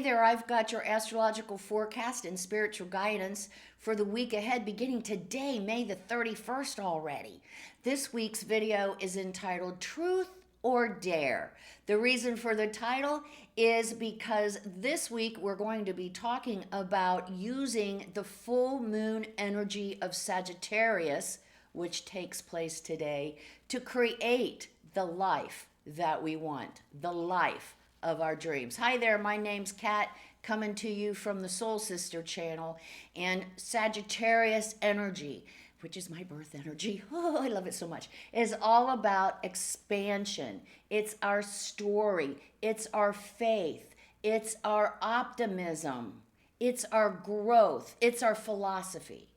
there, I've got your astrological forecast and spiritual guidance for the week ahead, beginning today, May the 31st already. This week's video is entitled Truth or Dare. The reason for the title is because this week we're going to be talking about using the full moon energy of Sagittarius, which takes place today, to create the life that we want, the life of our dreams. Hi there, my name's Kat, coming to you from the Soul Sister channel, and Sagittarius energy, which is my birth energy, oh, I love it so much, is all about expansion. It's our story, it's our faith, it's our optimism, it's our growth, it's our philosophy.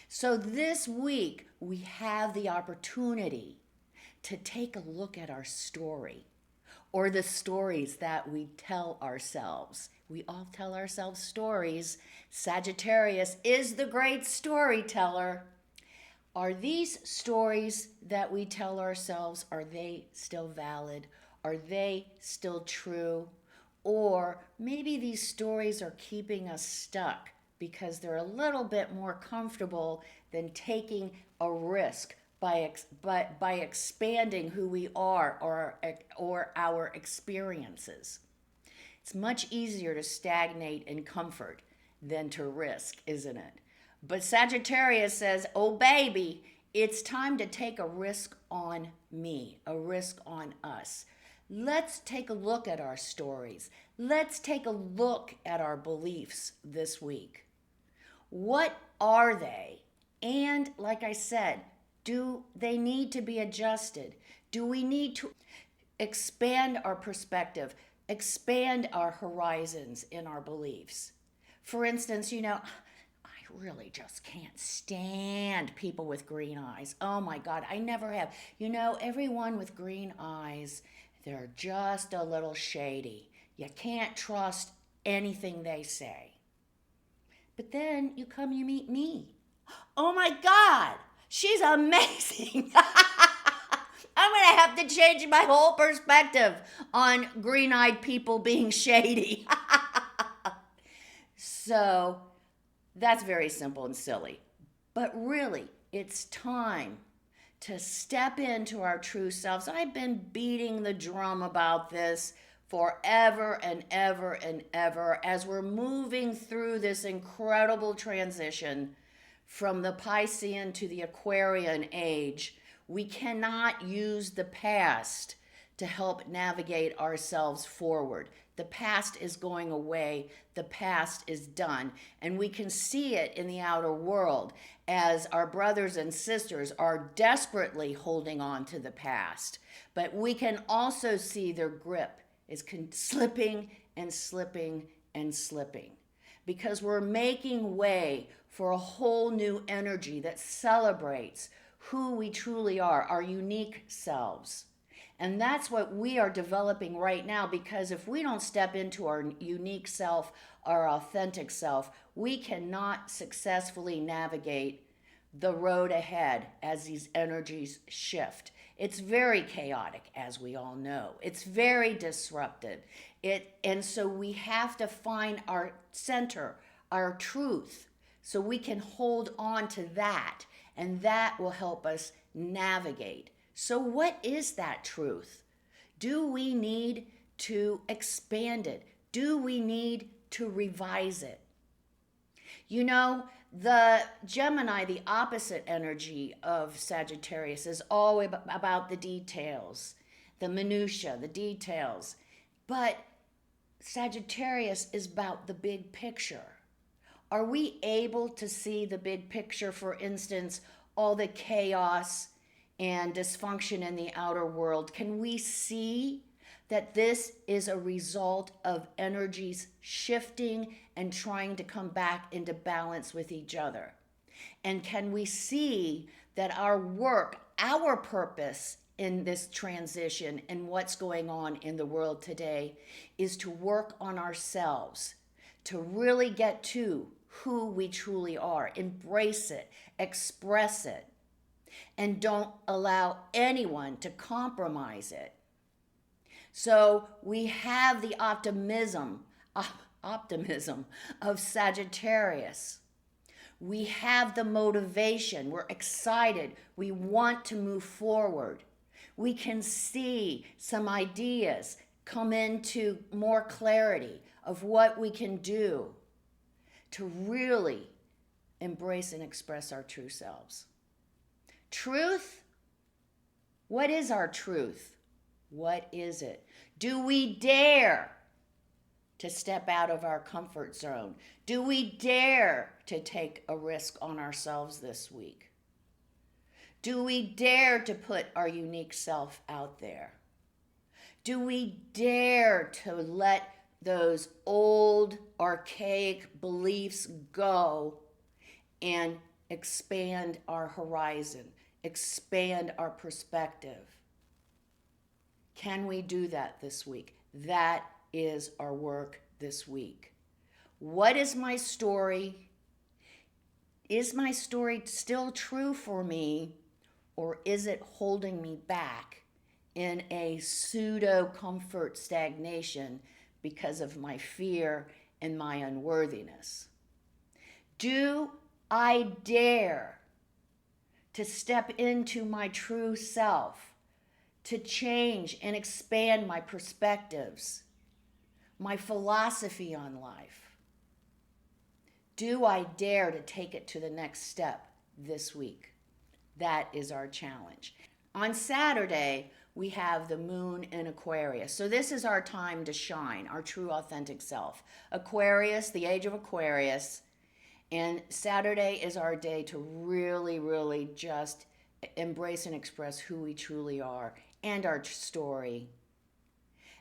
So this week, we have the opportunity to take a look at our story, or the stories that we tell ourselves. We all tell ourselves stories. Sagittarius is the great storyteller. Are these stories that we tell ourselves, are they still valid? Are they still true? Or maybe these stories are keeping us stuck because they're a little bit more comfortable than taking a risk by expanding who we are or our experiences. It's much easier to stagnate in comfort than to risk, isn't it? But Sagittarius says, oh baby, it's time to take a risk on me, a risk on us. Let's take a look at our stories. Let's take a look at our beliefs this week. What are they? And like I said, do they need to be adjusted? Do we need to expand our perspective, expand our horizons in our beliefs? For instance, I really just can't stand people with green eyes. Oh my God, I never have. Everyone with green eyes, they're just a little shady. You can't trust anything they say. But then you meet me. Oh my God, she's amazing. I'm going to have to change my whole perspective on green-eyed people being shady. So that's very simple and silly. But really, it's time to step into our true selves. I've been beating the drum about this forever and ever and ever as we're moving through this incredible transition from the Piscean to the Aquarian age. We cannot use the past to help navigate ourselves forward. The past is going away. The past is done. And we can see it in the outer world as our brothers and sisters are desperately holding on to the past. But we can also see their grip is slipping and slipping and slipping, because we're making way for a whole new energy that celebrates who we truly are, our unique selves. And that's what we are developing right now, because if we don't step into our unique self, our authentic self, we cannot successfully navigate the road ahead as these energies shift. It's very chaotic, as we all know. It's very disruptive. And so we have to find our center, our truth, so we can hold on to that, and that will help us navigate. So what is that truth? Do we need to expand it? Do we need to revise it? The Gemini, the opposite energy of Sagittarius, is all about the details, the minutia, the details. But Sagittarius is about the big picture. Are we able to see the big picture? For instance, all the chaos and dysfunction in the outer world. Can we see that this is a result of energies shifting and trying to come back into balance with each other? And can we see that our work, our purpose in this transition and what's going on in the world today is to work on ourselves, to really get to who we truly are, embrace it, express it, and don't allow anyone to compromise it. So we have the optimism optimism of Sagittarius. We have the motivation. We're excited. We want to move forward. We can see some ideas come into more clarity of what we can do to really embrace and express our true selves. Truth? What is our truth? What is it? Do we dare to step out of our comfort zone? Do we dare to take a risk on ourselves this week? Do we dare to put our unique self out there? Do we dare to let those old, archaic beliefs go and expand our horizon, expand our perspective? Can we do that this week? That is our work this week. What is my story? Is my story still true for me, or is it holding me back in a pseudo comfort stagnation because of my fear and my unworthiness? Do I dare to step into my true self, to change and expand my perspectives, my philosophy on life? Do I dare to take it to the next step this week? That is our challenge. On Saturday, we have the moon in Aquarius. So this is our time to shine, our true authentic self. Aquarius, the age of Aquarius. And Saturday is our day to really, really just embrace and express who we truly are and our story,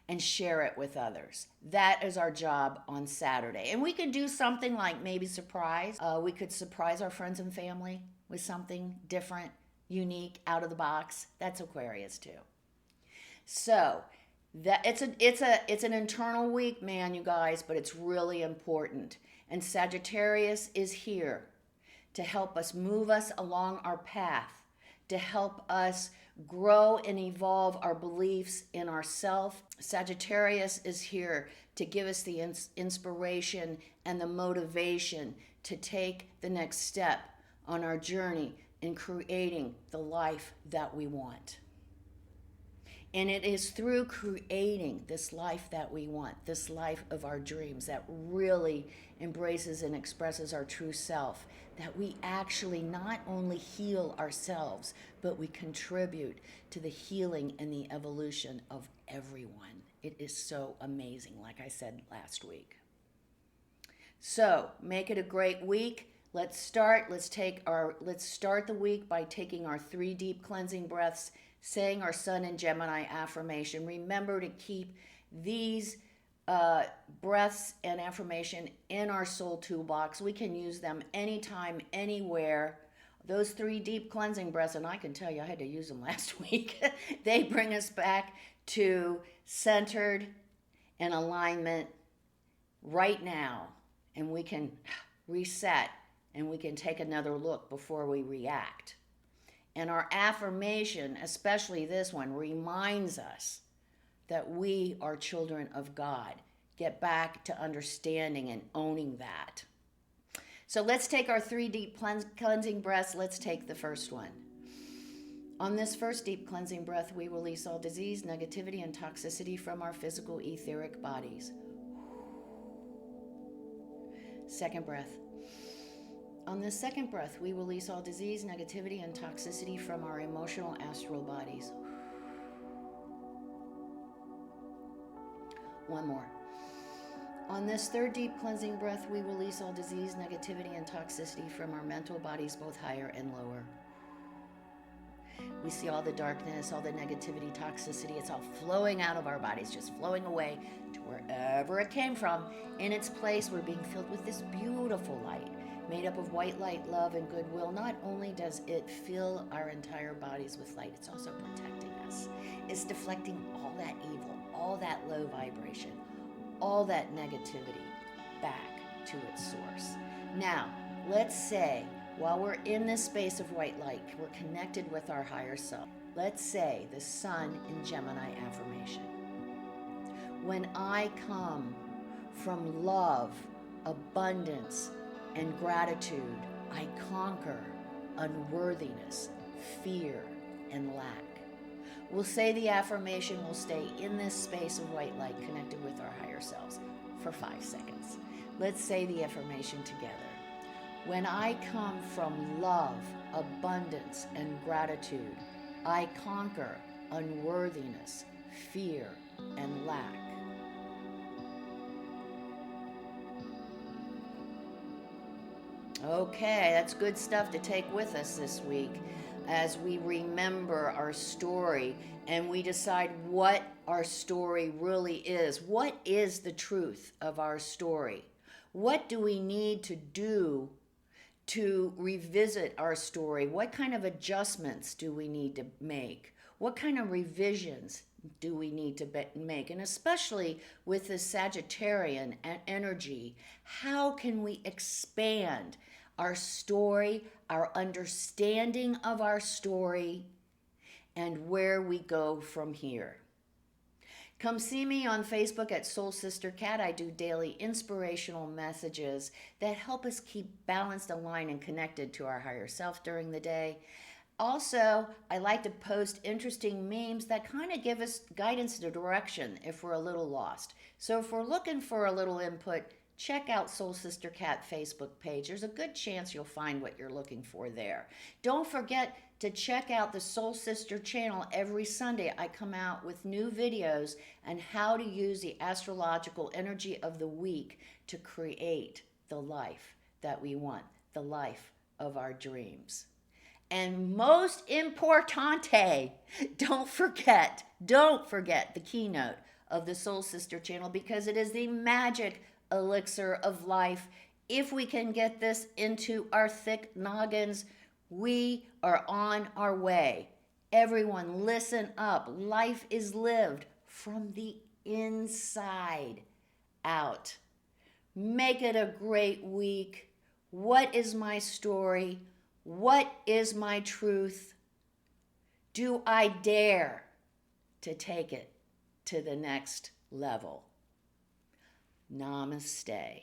and share it with others. That is our job on Saturday. And we could do something like maybe surprise. We could surprise our friends and family with something different, unique, out of the box. That's Aquarius too. So that it's an internal week, man, you guys, but it's really important. And Sagittarius is here to help us move us along our path, to help us grow and evolve our beliefs in ourself. Sagittarius is here to give us the inspiration and the motivation to take the next step on our journey in creating the life that we want. And it is through creating this life that we want, this life of our dreams that really embraces and expresses our true self, that we actually not only heal ourselves, but we contribute to the healing and the evolution of everyone. It is so amazing, like I said last week. So make it a great week. Let's start the week by taking our 3 deep cleansing breaths, saying our Sun and Gemini affirmation. Remember to keep these breaths and affirmation in our soul toolbox. We can use them anytime, anywhere. Those 3 deep cleansing breaths, and I can tell you I had to use them last week, they bring us back to centered and alignment right now. And we can reset and we can take another look before we react. And our affirmation, especially this one, reminds us that we are children of God. Get back to understanding and owning that. So let's take our 3 deep cleansing breaths. Let's take the first one. On this first deep cleansing breath, we release all disease, negativity, and toxicity from our physical etheric bodies. Second breath. On this second breath, we release all disease, negativity, and toxicity from our emotional astral bodies. One more. On this third deep cleansing breath, we release all disease, negativity, and toxicity from our mental bodies, both higher and lower. We see all the darkness, all the negativity, toxicity, it's all flowing out of our bodies, just flowing away to wherever it came from. In its place, we're being filled with this beautiful light, made up of white light, love, and goodwill. Not only does it fill our entire bodies with light, it's also protecting us. It's deflecting all that evil, all that low vibration, all that negativity back to its source. Now, let's say, while we're in this space of white light, we're connected with our higher self. Let's say the Sun in Gemini affirmation. When I come from love, abundance, and gratitude, I conquer unworthiness, fear, and lack. We'll say the affirmation, we'll stay in this space of white light connected with our higher selves for 5 seconds. Let's say the affirmation together. When I come from love, abundance, and gratitude, I conquer unworthiness, fear, and lack. Okay, that's good stuff to take with us this week as we remember our story and we decide what our story really is. What is the truth of our story? What do we need to do to revisit our story? What kind of adjustments do we need to make? What kind of revisions do we need to make? And especially with the Sagittarian energy, how can we expand our story, our understanding of our story, and where we go from here? Come see me on Facebook at Soul Sister Cat. I do daily inspirational messages that help us keep balanced, aligned, and connected to our higher self during the day. Also, I like to post interesting memes that kind of give us guidance to direction if we're a little lost. So if we're looking for a little input, check out Soul Sister Cat Facebook page. There's a good chance you'll find what you're looking for there. Don't forget to check out the Soul Sister channel. Every Sunday I come out with new videos on how to use the astrological energy of the week to create the life that we want, the life of our dreams. And most importante, don't forget the keynote of the Soul Sister channel, because it is the magic elixir of life. If we can get this into our thick noggins, we are on our way. Everyone listen up. Life is lived from the inside out. Make it a great week. What is my story? What is my truth? Do I dare to take it to the next level? Namaste.